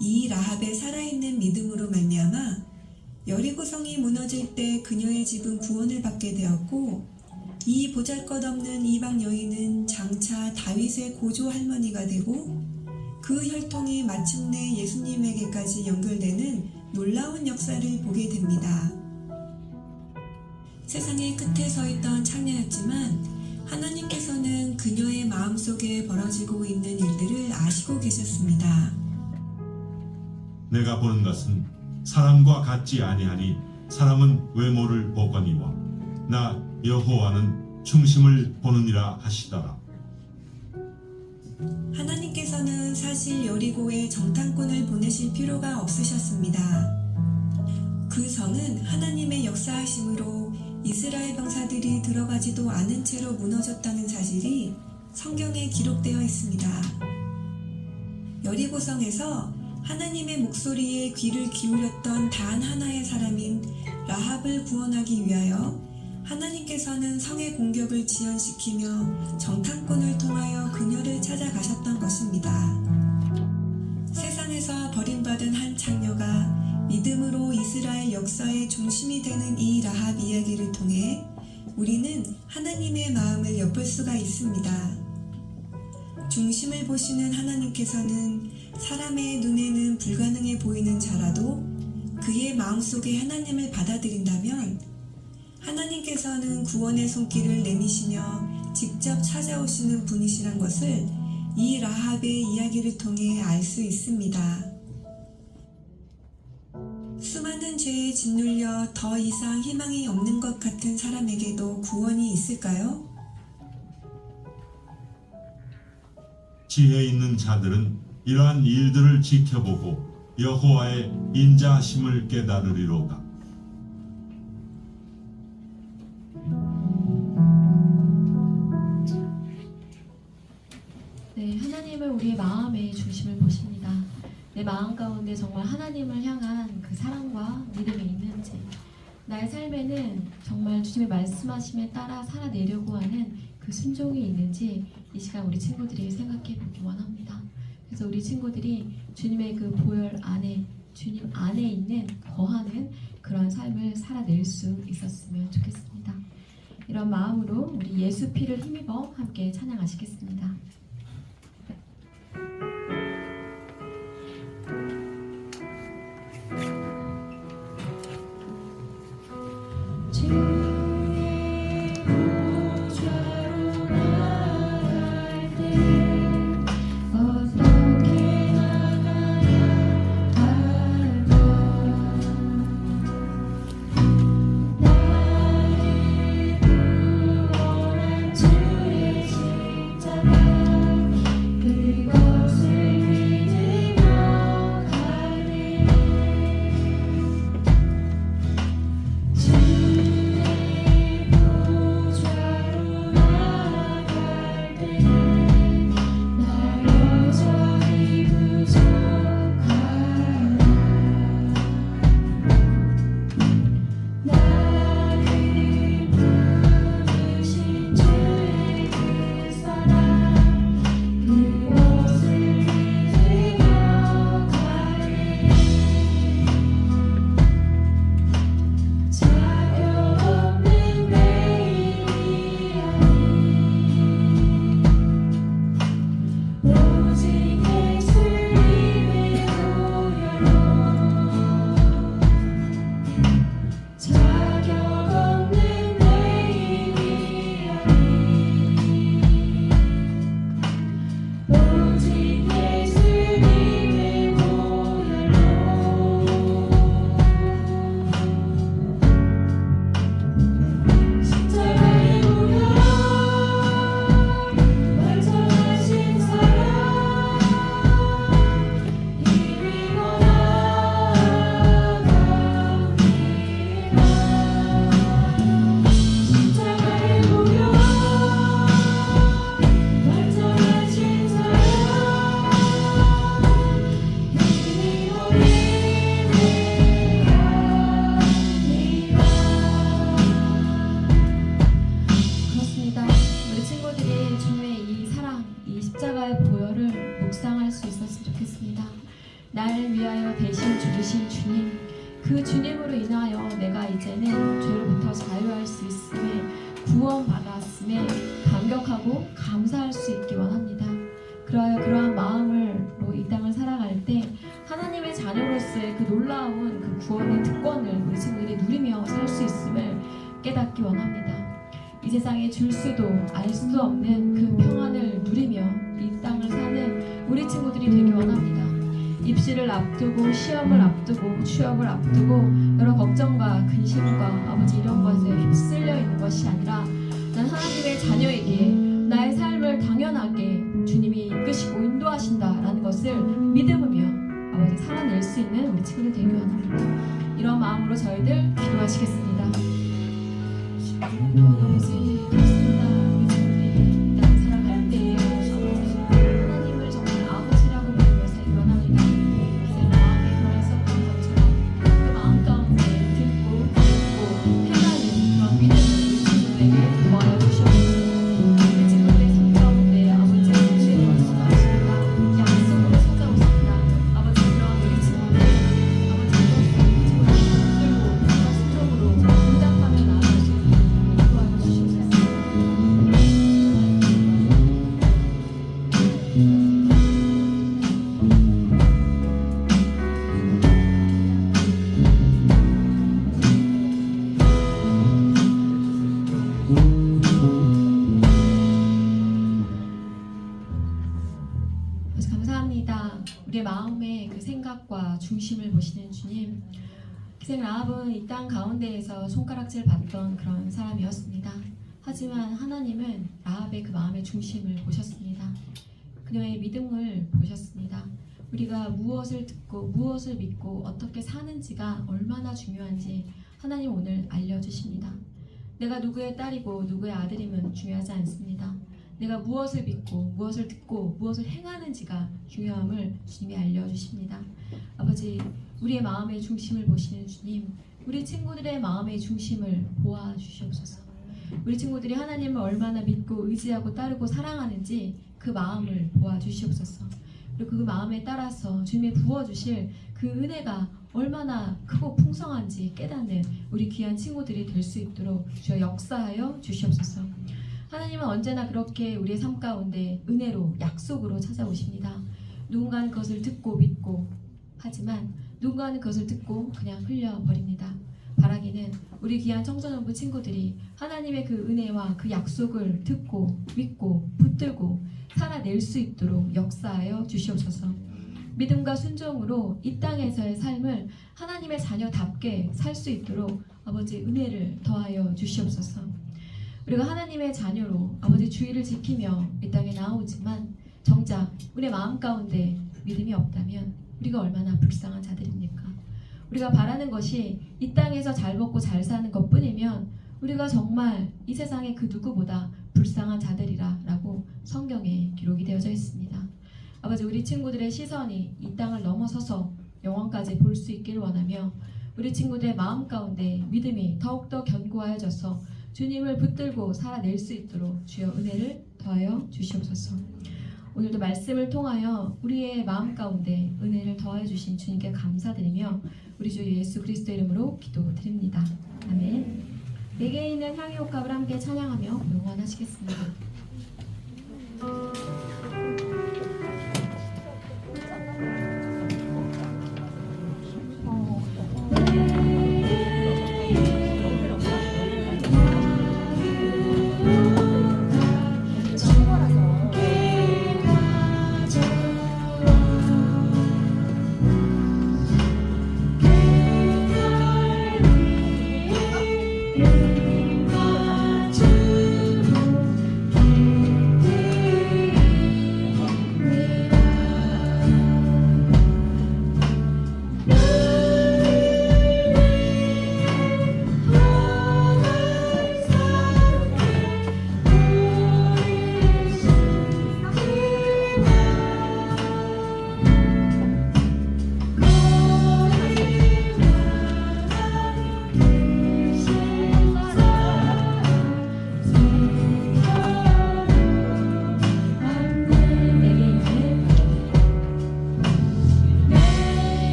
이 라합의 살아있는 믿음으로 말미암아 여리고성이 무너질 때 그녀의 집은 구원을 받게 되었고 이 보잘것없는 이방 여인은 장차 다윗의 고조 할머니가 되고 그 혈통이 마침내 예수님에게까지 연결되는 놀라운 역사를 보게 됩니다. 세상의 끝에 서 있던 창녀였지만 하나님께서는 그녀의 마음속에 벌어지고 있는 일들을 아시고 계셨습니다. 내가 보는 것은 사람과 같지 아니하니 사람은 외모를 보거니와 나 여호와는 중심을 보느니라 하시더라. 하나님께서는 사실 여리고에 정탐꾼을 보내실 필요가 없으셨습니다. 그 성은 하나님의 역사하심으로 이스라엘 병사들이 들어가지도 않은 채로 무너졌다는 사실이 성경에 기록되어 있습니다. 여리고성에서 하나님의 목소리에 귀를 기울였던 단 하나의 사람인 라합을 구원하기 위하여 하나님께서는 성의 공격을 지연시키며 정탐꾼을 통하여 그녀를 찾아가셨던 것입니다. 세상에서 버림받은 한 창녀가 믿음으로 이스라엘 역사의 중심이 되는 이 라합 이야기를 통해 우리는 하나님의 마음을 엿볼 수가 있습니다. 중심을 보시는 하나님께서는 사람의 눈에는 불가능해 보이는 자라도 그의 마음속에 하나님을 받아들인다면 하나님께서는 구원의 손길을 내미시며 직접 찾아오시는 분이시란 것을 이 라합의 이야기를 통해 알 수 있습니다. 수많은 죄에 짓눌려 더 이상 희망이 없는 것 같은 사람에게도 구원이 있을까요? 지혜 있는 자들은 이러한 일들을 지켜보고 여호와의 인자하심을 깨달으리로다. 네, 하나님은 우리의 마음의 중심을 보십니다. 내 마음 가운데 정말 하나님을 향한 그 사랑과 믿음이 있는지, 나의 삶에는 정말 주님의 말씀하심에 따라 살아내려고 하는 그 순종이 있는지 이 시간 우리 친구들이 생각해 보기 원합니다. 그래서 우리 친구들이 주님의 그 보혈 안에, 주님 안에 있는 거하는 그런 삶을 살아낼 수 있었으면 좋겠습니다. 이런 마음으로 우리 예수 피를 힘입어 함께 찬양하시겠습니다. 주의 그 주님으로 인하여 내가 이제는 죄로부터 자유할 수 있음에 구원받았음에 감격하고 감사할 수 있기 원합니다. 그러한 마음으로 이 땅을 살아갈 때 하나님의 자녀로서의 그 놀라운 그 구원의 특권을 우리 친구들이 누리며 살 수 있음을 깨닫기 원합니다. 이 세상에 줄 수도 알 수 없는 그 평안을 누리며 이 땅을 사는 우리 친구들이 되기 원합니다. 입시를 앞두고 시험을 앞두고 취업을 앞두고 여러 걱정과 근심과 아버지 이런 것에 휩쓸려 있는 것이 아니라 난 하나님의 자녀에게 나의 삶을 당연하게 주님이 이끄시고 인도하신다라는 것을 믿으며 아버지 살아낼 수 있는 우리 친구들 되기 원합니다. 이런 마음으로 저희들 기도하시겠습니다. 아버지 그렇습니다. 우리 친구들이 이 땅을 살아갈 때에 하나님을 정말 아버지라고 믿으며 살기 원합니다. 기생 마음이 그랬었던 것처럼 그 마음 가운데 듣고 행하는 그런 믿음을 우리 친구들에게 모아여 주시옵소서. 우리 친구들의 삶 가운데 아버지의 주의 말씀하십니다. 약속으로 찾아오십니다. 아버지 그런 우리 친구들 아버지 그런 친구들 붙들고 순종으로 응답하며 나아갈 수 있는 도와주시옵소서. 아버지 감사합니다. 우리의 마음의 그 생각과 중심을 보시는 주님. 기생 라합은 이 땅 가운데에서 손가락질 받던 그런 사람이었습니다. 하지만 하나님은 라합의 그 마음의 중심을 보셨습니다. 그녀의 믿음을 보셨습니다. 우리가 무엇을 듣고 무엇을 믿고 어떻게 사는지가 얼마나 중요한지 하나님 오늘 알려주십니다. 내가 누구의 딸이고 누구의 아들임은 중요하지 않습니다. 내가 무엇을 믿고 무엇을 듣고 무엇을 행하는지가 중요함을 주님이 알려주십니다. 아버지 우리의 마음의 중심을 보시는 주님, 우리 친구들의 마음의 중심을 보아주시옵소서. 우리 친구들이 하나님을 얼마나 믿고 의지하고 따르고 사랑하는지 그 마음을 보아주시옵소서. 그리고 그 마음에 따라서 주님이 부어주실 그 은혜가 얼마나 크고 풍성한지 깨닫는 우리 귀한 친구들이 될 수 있도록 주여 역사하여 주시옵소서. 하나님은 언제나 그렇게 우리의 삶 가운데 은혜로 약속으로 찾아오십니다. 누군가는 그것을 듣고 믿고 하지만 누군가는 그것을 듣고 그냥 흘려버립니다. 바라기는 우리 귀한 청소년부 친구들이 하나님의 그 은혜와 그 약속을 듣고 믿고 붙들고 살아낼 수 있도록 역사하여 주시옵소서. 믿음과 순종으로 이 땅에서의 삶을 하나님의 자녀답게 살 수 있도록 아버지 은혜를 더하여 주시옵소서. 우리가 하나님의 자녀로 아버지 주의를 지키며 이 땅에 나오지만 정작 우리의 마음 가운데 믿음이 없다면 우리가 얼마나 불쌍한 자들입니까? 우리가 바라는 것이 이 땅에서 잘 먹고 잘 사는 것뿐이면 우리가 정말 이 세상의 그 누구보다 불쌍한 자들이라 라고 성경에 기록이 되어져 있습니다. 아버지 우리 친구들의 시선이 이 땅을 넘어서서 영원까지 볼 수 있기를 원하며 우리 친구들의 마음 가운데 믿음이 더욱더 견고하여져서 주님을 붙들고 살아낼 수 있도록 주여 은혜를 더하여 주시옵소서. 오늘도 말씀을 통하여 우리의 마음 가운데 은혜를 더해 주신 주님께 감사드리며 우리 주 예수 그리스도 이름으로 기도드립니다. 아멘. 내게 있는 향유 옥합을 함께 찬양하며 응원하시겠습니다.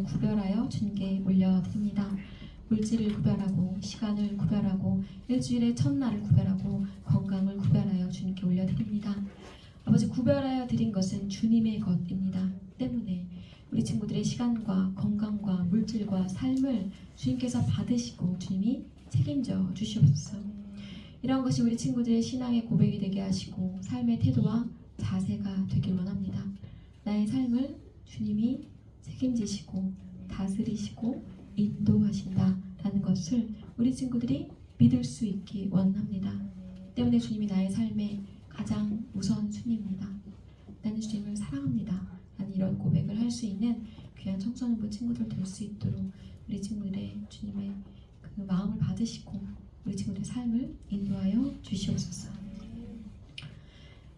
구별하여 주님께 올려드립니다. 물질을 구별하고 시간을 구별하고 일주일의 첫날을 구별하고 건강을 구별하여 주님께 올려드립니다. 아버지, 구별하여 드린 것은 주님의 것입니다. 때문에 우리 친구들의 시간과 건강과 물질과 삶을 주님께서 받으시고 주님이 책임져 주시옵소서. 이런 것이 우리 친구들의 신앙의 고백이 되게 하시고 삶의 태도와 자세가 되길 원합니다. 나의 삶을 주님이 책임지시고 다스리시고 인도하신다라는 것을 우리 친구들이 믿을 수 있기 원합니다. 때문에 주님이 나의 삶의 가장 우선순위입니다. 나는 주님을 사랑합니다. 나는 이런 고백을 할 수 있는 귀한 청소년부 친구들 될 수 있도록 우리 친구들의 주님의 그 마음을 받으시고 우리 친구들의 삶을 인도하여 주시옵소서.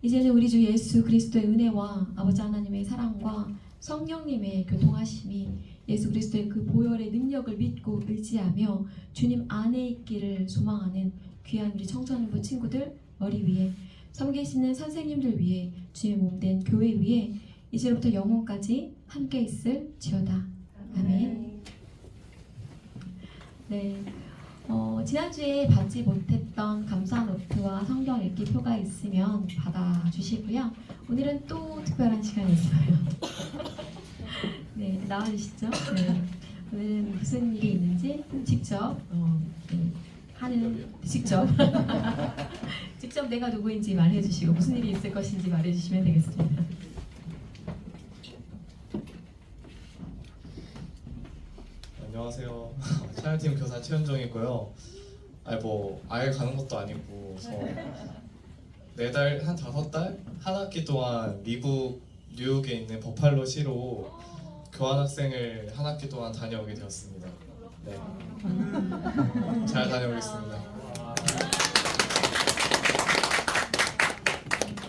이제는 우리 주 예수 그리스도의 은혜와 아버지 하나님의 사랑과 성령님의 교통하심이 예수 그리스도의 그 보혈의 능력을 믿고 의지하며 주님 안에 있기를 소망하는 귀한 우리 청소년부 친구들 머리 위에, 섬기시는 선생님들 위에, 주의 몸된 교회 위에 이제부터 영원까지 함께 있을 지어다. 아멘. 네, 지난주에 받지 못했던 감사 노트와 성경 읽기 표가 있으면 받아주시고요. 오늘은 또 특별한 시간이 있어요. 네, 나와주시죠. 네, 오늘은 무슨 일이 있는지 직접 직접 내가 누구인지 말해주시고 무슨 일이 있을 것인지 말해주시면 되겠습니다. 안녕하세요. 촬영팀 교사 최현정이고요. 아예 가는 것도 아니고 네 달, 한 5달? 한 학기 동안 미국 뉴욕에 있는 버팔로 시로 교환학생을 한 학기 동안 다녀오게 되었습니다. 네, 잘 다녀오겠습니다.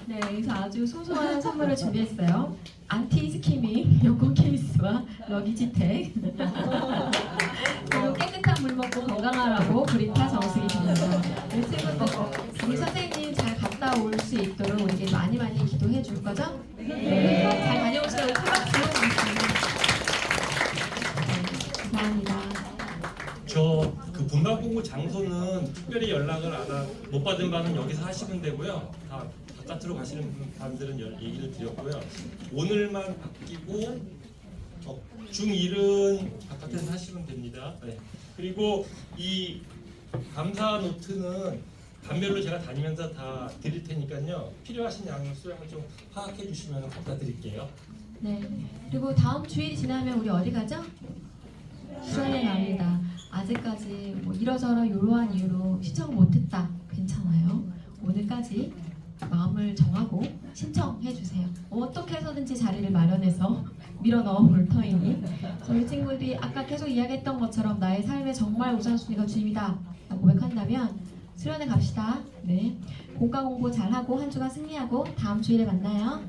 네, 여기서 아주 소소한 선물을 준비했어요. 안티 스키밍 연꽃 케이스와 러기지텍 그리고 깨끗한 물 먹고 건강하라고 브리타 정수기 드립니다. 우리 선생님 잘 갔다 올 수 있도록 우리에게 많이 기도해 줄 거죠? 네. 잘 다녀오시라고 큰 박수 드리겠습니다. 네, 감사합니다. 저 그 분반 공부 장소는 특별히 연락을 못 받은 바는 여기서 하시면 되고요. 다 바깥으로 가시는 분들은 얘기를 드렸고요. 오늘만 바뀌고 중1은 바깥에서 하시면 됩니다. 네. 그리고 이 감사 노트는 반별로 제가 다니면서 다 드릴 테니까요. 필요하신 수량을 좀 파악해 주시면 갖다 드릴게요. 네. 그리고 다음 주일이 지나면 우리 어디 가죠? 수원에 갑니다. 아직까지 이러저러 이러한 이유로 신청 못했다. 괜찮아요. 오늘까지 마음을 정하고 신청해 주세요. 어떻게 해서든지 자리를 마련해서 밀어넣어 볼 터이니 저희 친구들이 아까 계속 이야기했던 것처럼 나의 삶의 정말 우선순위가 주님이다 라고 고백한다면 수련회 갑시다. 네, 공과 공부 잘하고 한 주간 승리하고 다음 주일에 만나요.